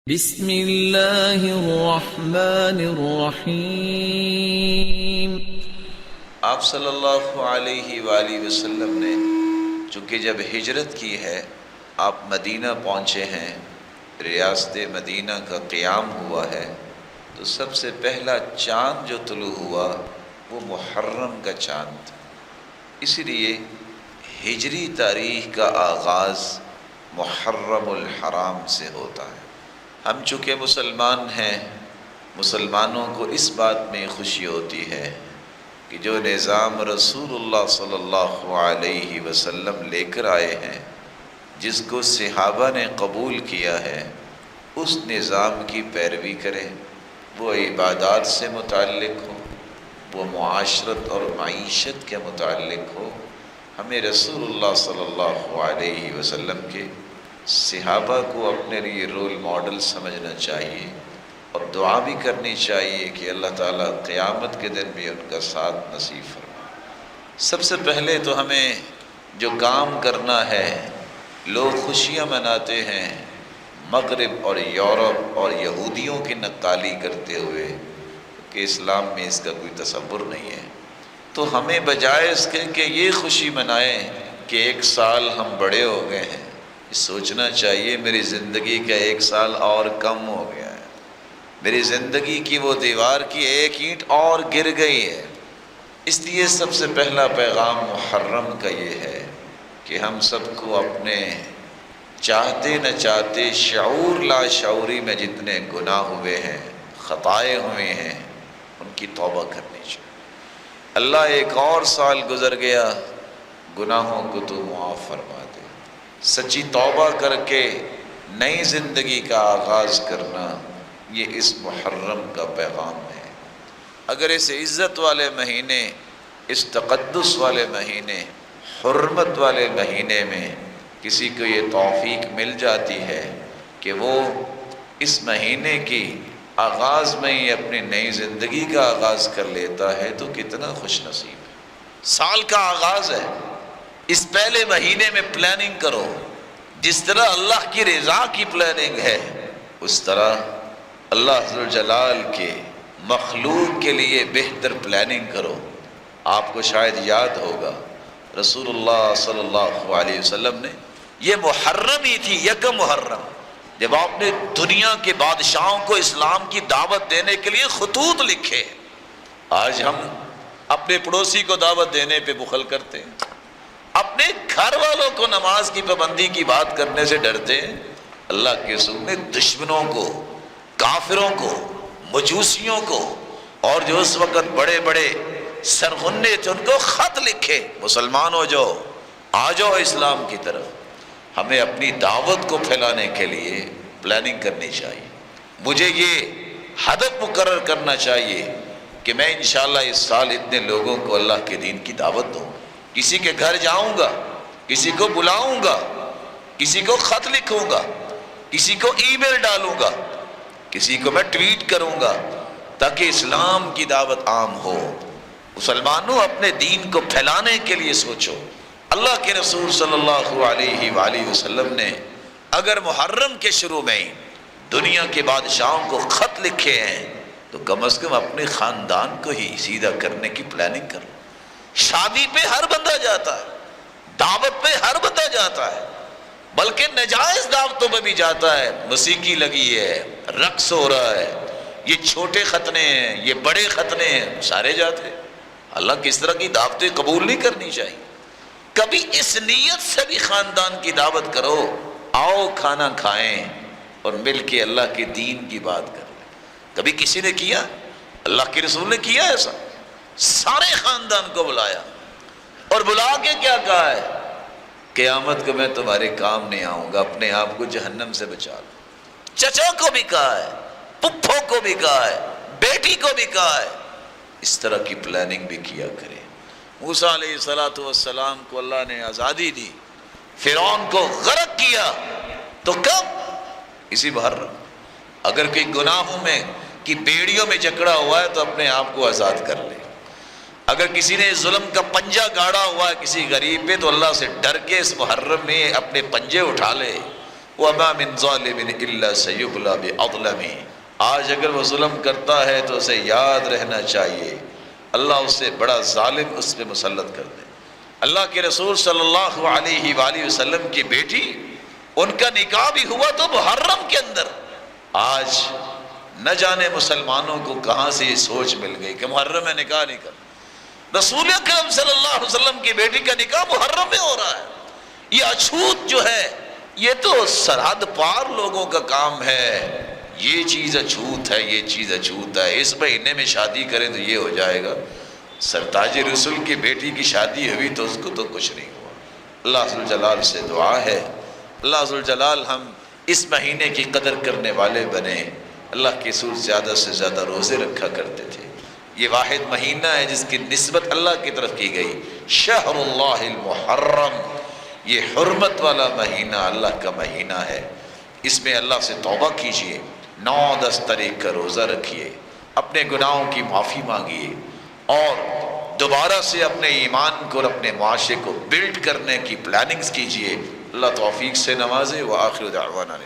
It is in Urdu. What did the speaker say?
بسم اللہ الرحمن الرحیم۔ آپ صلی اللہ علیہ وآلہ وسلم نے چونکہ جب ہجرت کی ہے، آپ مدینہ پہنچے ہیں، ریاست مدینہ کا قیام ہوا ہے، تو سب سے پہلا چاند جو طلوع ہوا وہ محرم کا چاند تھا۔ اسی لیے ہجری تاریخ کا آغاز محرم الحرام سے ہوتا ہے۔ ہم چونکہ مسلمان ہیں، مسلمانوں کو اس بات میں خوشی ہوتی ہے کہ جو نظام رسول اللہ صلی اللہ علیہ وسلم لے کر آئے ہیں، جس کو صحابہ نے قبول کیا ہے، اس نظام کی پیروی کریں۔ وہ عبادات سے متعلق ہو، وہ معاشرت اور معیشت کے متعلق ہو، ہمیں رسول اللہ صلی اللہ علیہ وسلم کے صحابہ کو اپنے لیے رول ماڈل سمجھنا چاہیے، اور دعا بھی کرنی چاہیے کہ اللہ تعالیٰ قیامت کے دن بھی ان کا ساتھ نصیب فرمائے۔ سب سے پہلے تو ہمیں جو کام کرنا ہے، لوگ خوشیاں مناتے ہیں مغرب اور یورپ اور یہودیوں کی نقالی کرتے ہوئے کہ اسلام میں اس کا کوئی تصور نہیں ہے، تو ہمیں بجائے اس کے کہ یہ خوشی منائیں کہ ایک سال ہم بڑے ہو گئے ہیں، سوچنا چاہیے میری زندگی کا ایک سال اور کم ہو گیا ہے، میری زندگی کی وہ دیوار کی ایک اینٹ اور گر گئی ہے۔ اس لیے سب سے پہلا پیغام محرم کا یہ ہے کہ ہم سب کو اپنے چاہتے نہ چاہتے شعور لا شعوری میں جتنے گناہ ہوئے ہیں، خطائیں ہوئے ہیں، ان کی توبہ کرنی چاہیے۔ اللہ ایک اور سال گزر گیا، گناہوں کو تو معاف فرما دے۔ سچی توبہ کر کے نئی زندگی کا آغاز کرنا، یہ اس محرم کا پیغام ہے۔ اگر اس عزت والے مہینے، اس تقدس والے مہینے، حرمت والے مہینے میں کسی کو یہ توفیق مل جاتی ہے کہ وہ اس مہینے کی آغاز میں ہی اپنی نئی زندگی کا آغاز کر لیتا ہے تو کتنا خوش نصیب ہے۔ سال کا آغاز ہے، اس پہلے مہینے میں پلاننگ کرو۔ جس طرح اللہ کی رضا کی پلاننگ ہے، اس طرح اللہ ذوالجلال کے مخلوق کے لیے بہتر پلاننگ کرو۔ آپ کو شاید یاد ہوگا رسول اللہ صلی اللہ علیہ وسلم نے، یہ محرم ہی تھی، یکم محرم، جب آپ نے دنیا کے بادشاہوں کو اسلام کی دعوت دینے کے لیے خطوط لکھے۔ آج ہم اپنے پڑوسی کو دعوت دینے پہ بخل کرتے ہیں، اپنے گھر والوں کو نماز کی پابندی کی بات کرنے سے ڈرتے ہیں۔ اللہ کے رسول نے دشمنوں کو، کافروں کو، مجوسیوں کو، اور جو اس وقت بڑے بڑے سرغنے تھے، ان کو خط لکھے، مسلمان ہو جاؤ، آ جاؤ اسلام کی طرف۔ ہمیں اپنی دعوت کو پھیلانے کے لیے پلاننگ کرنی چاہیے۔ مجھے یہ ہدف مقرر کرنا چاہیے کہ میں انشاءاللہ اس سال اتنے لوگوں کو اللہ کے دین کی دعوت دوں، کسی کے گھر جاؤں گا، کسی کو بلاؤں گا، کسی کو خط لکھوں گا، کسی کو ای میل ڈالوں گا، کسی کو میں ٹویٹ کروں گا، تاکہ اسلام کی دعوت عام ہو۔ مسلمانوں، اپنے دین کو پھیلانے کے لیے سوچو۔ اللہ کے رسول صلی اللہ علیہ وآلہ وسلم نے اگر محرم کے شروع میں ہی دنیا کے بادشاہوں کو خط لکھے ہیں تو کم از کم اپنے خاندان کو ہی سیدھا کرنے کی پلاننگ کرو۔ شادی پہ ہر بندہ جاتا ہے، دعوت پہ ہر بندہ جاتا ہے، بلکہ نجائز دعوتوں پہ بھی جاتا ہے۔ موسیقی لگی ہے، رقص ہو رہا ہے، یہ چھوٹے ختنے ہیں، یہ بڑے ختنے ہیں، سارے جاتے ہیں۔ اللہ کس طرح کی دعوتیں قبول نہیں کرنی چاہیے۔ کبھی اس نیت سے بھی خاندان کی دعوت کرو، آؤ کھانا کھائیں اور مل کے اللہ کے دین کی بات کریں۔ کبھی کسی نے کیا؟ اللہ کے رسول نے کیا ایسا؟ سارے خاندان کو بلایا اور بلا کے کیا کہا ہے؟ قیامت کو میں تمہارے کام نہیں آؤں گا، اپنے آپ کو جہنم سے بچا لو۔ چچا کو بھی کہا ہے، پپھو کو بھی کہا ہے، بیٹی کو بھی کہا ہے۔ اس طرح کی پلاننگ بھی کیا کرے۔ موسیٰ علیہ السلام کو اللہ نے آزادی دی، فرعون کو غرق کیا، تو کب؟ اسی محرم۔ اگر کوئی گناہوں میں کی بیڑیوں میں جکڑا ہوا ہے تو اپنے آپ کو آزاد کر لے۔ اگر کسی نے ظلم کا پنجہ گاڑا ہوا ہے کسی غریب پہ تو اللہ سے ڈر کے اس محرم میں اپنے پنجے اٹھا لے، وَمَا مِن ظَالِمٍ إِلَّا سَيُبْلَى بِأَظْلَمِهِ۔ آج اگر وہ ظلم کرتا ہے تو اسے یاد رہنا چاہیے اللہ اسے بڑا ظالم اس پہ مسلط کر دے۔ اللہ کے رسول صلی اللہ علیہ وآلہ وسلم کی بیٹی، ان کا نکاح بھی ہوا تو محرم کے اندر۔ آج نہ جانے مسلمانوں کو کہاں سے یہ سوچ مل گئی کہ محرم میں نکاح نہیں کرنا۔ رسول اکرم صلی اللہ علیہ وسلم کی بیٹی کا نکاح محرم میں ہو رہا ہے۔ یہ اچھوت جو ہے یہ تو سرحد پار لوگوں کا کام ہے، یہ چیز اچھوت ہے، یہ چیز اچھوت ہے، اس مہینے میں شادی کریں تو یہ ہو جائے گا۔ سرتاج رسول کی بیٹی کی شادی ہوئی تو اس کو تو کچھ نہیں ہوا۔ اللہ ذوالجلال سے دعا ہے اللہ ذوالجلال ہم اس مہینے کی قدر کرنے والے بنے۔ اللہ کے رسول زیادہ سے زیادہ روزے رکھا کرتے تھے۔ یہ واحد مہینہ ہے جس کی نسبت اللہ کی طرف کی گئی، شہر اللہ المحرم، یہ حرمت والا مہینہ اللہ کا مہینہ ہے۔ اس میں اللہ سے توبہ کیجئے، 9-10 تاریخ کا روزہ رکھیے، اپنے گناہوں کی معافی مانگیے اور دوبارہ سے اپنے ایمان کو اور اپنے معاشرے کو بلڈ کرنے کی پلاننگز کیجئے۔ اللہ توفیق سے نوازے۔ وآخر دعوانا